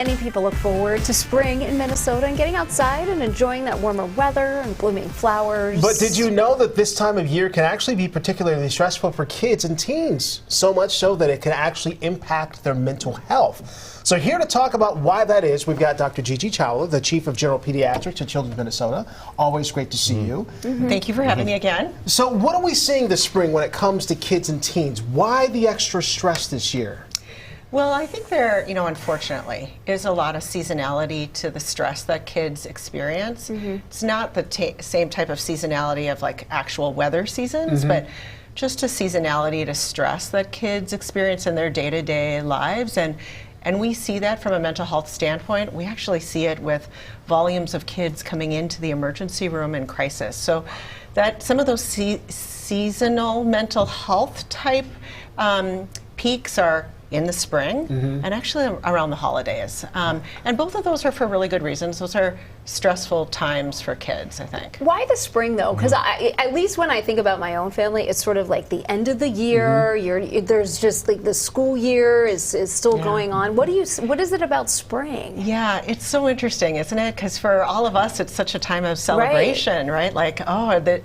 Many people look forward to spring in Minnesota and getting outside and enjoying that warmer weather and blooming flowers. But did you know that this time of year can actually be particularly stressful for kids and teens? So much so that it can actually impact their mental health. So here to talk about why that is, we've got Dr. Gigi Chawla, the Chief of General Pediatrics at Children's Minnesota. Always great to see you. Thank you for having me again. So what are we seeing this spring when it comes to kids and teens? Why the extra stress this year? Well, I think there, unfortunately, is a lot of seasonality to the stress that kids experience. It's not the same type of seasonality of like actual weather seasons, but just a seasonality to stress that kids experience in their day-to-day lives. And we see that from a mental health standpoint. We actually see it with volumes of kids coming into the emergency room in crisis. So that some of those seasonal mental health type peaks are in the spring and actually around the holidays. And both of those are for really good reasons. Those are stressful times for kids, I think. Why the spring though? Because at least when I think about my own family, it's sort of like the end of the year. There's just like the school year is still going on. What is it about spring? Yeah, it's so interesting, isn't it? Because for all of us, it's such a time of celebration, right? Like, oh, the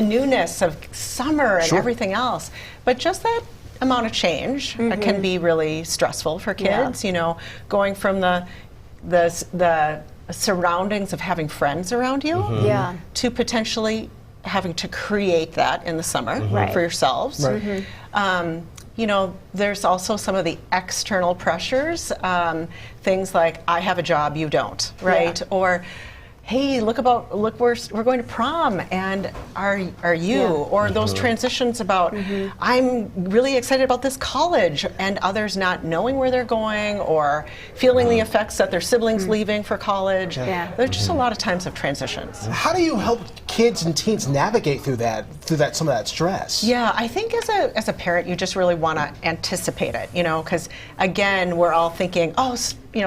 newness of summer and everything else. But just that amount of change can be really stressful for kids. Going from the surroundings of having friends around you to potentially having to create that in the summer for yourselves. There's also some of the external pressures, things like I have a job, you don't, right? Or hey, look, we're going to prom, and are you? Or those transitions about, I'm really excited about this college, and others not knowing where they're going, or feeling the effects that their siblings leaving for college. There's just a lot of times of transitions. How do you help kids and teens navigate through some of that stress? Yeah, I think as a parent, you just really want to anticipate it, because again, we're all thinking, oh,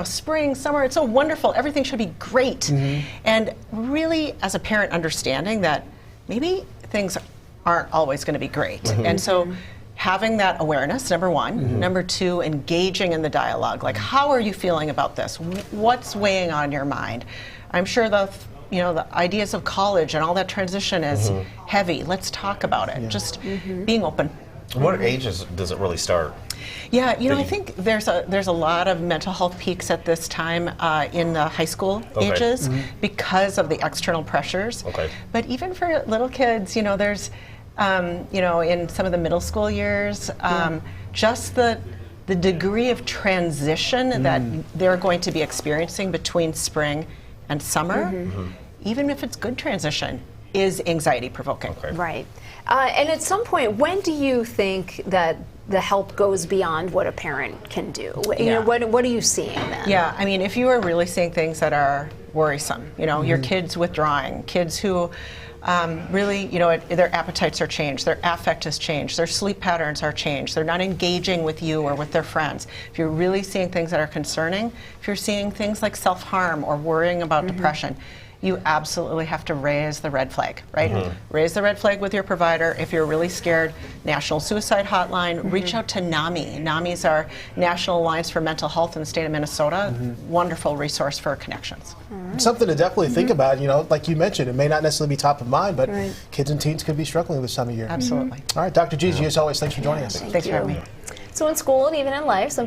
spring, summer, it's so wonderful, everything should be great. And really, as a parent, understanding that maybe things aren't always going to be great. And so having that awareness, number one. Number two, engaging in the dialogue. Like, how are you feeling about this? What's weighing on your mind? I'm sure the ideas of college and all that transition is heavy. Let's talk about it. Just being open. What ages does it really start? Yeah, I think there's a lot of mental health peaks at this time in the high school ages because of the external pressures. But even for little kids, there's, in some of the middle school years, just the degree of transition that they're going to be experiencing between spring and summer, even if it's good transition, is anxiety provoking. Right. And at some point, when do you think that the help goes beyond what a parent can do? What are you seeing then? Yeah, I mean, if you are really seeing things that are worrisome, your kids withdrawing, kids who really, their appetites are changed, their affect has changed, their sleep patterns are changed, they're not engaging with you or with their friends. If you're really seeing things that are concerning, if you're seeing things like self-harm or worrying about depression, you absolutely have to raise the red flag, right? Raise the red flag with your provider. If you're really scared, National Suicide Hotline, reach out to NAMI. NAMI is our National Alliance for Mental Health in the state of Minnesota. Wonderful resource for connections. Something to definitely think about, like you mentioned, it may not necessarily be top of mind, but kids and teens could be struggling this time of year. Absolutely. All right, Dr. Gigi, as always, thanks for joining us. Thanks for having me. So in school and even in life, some people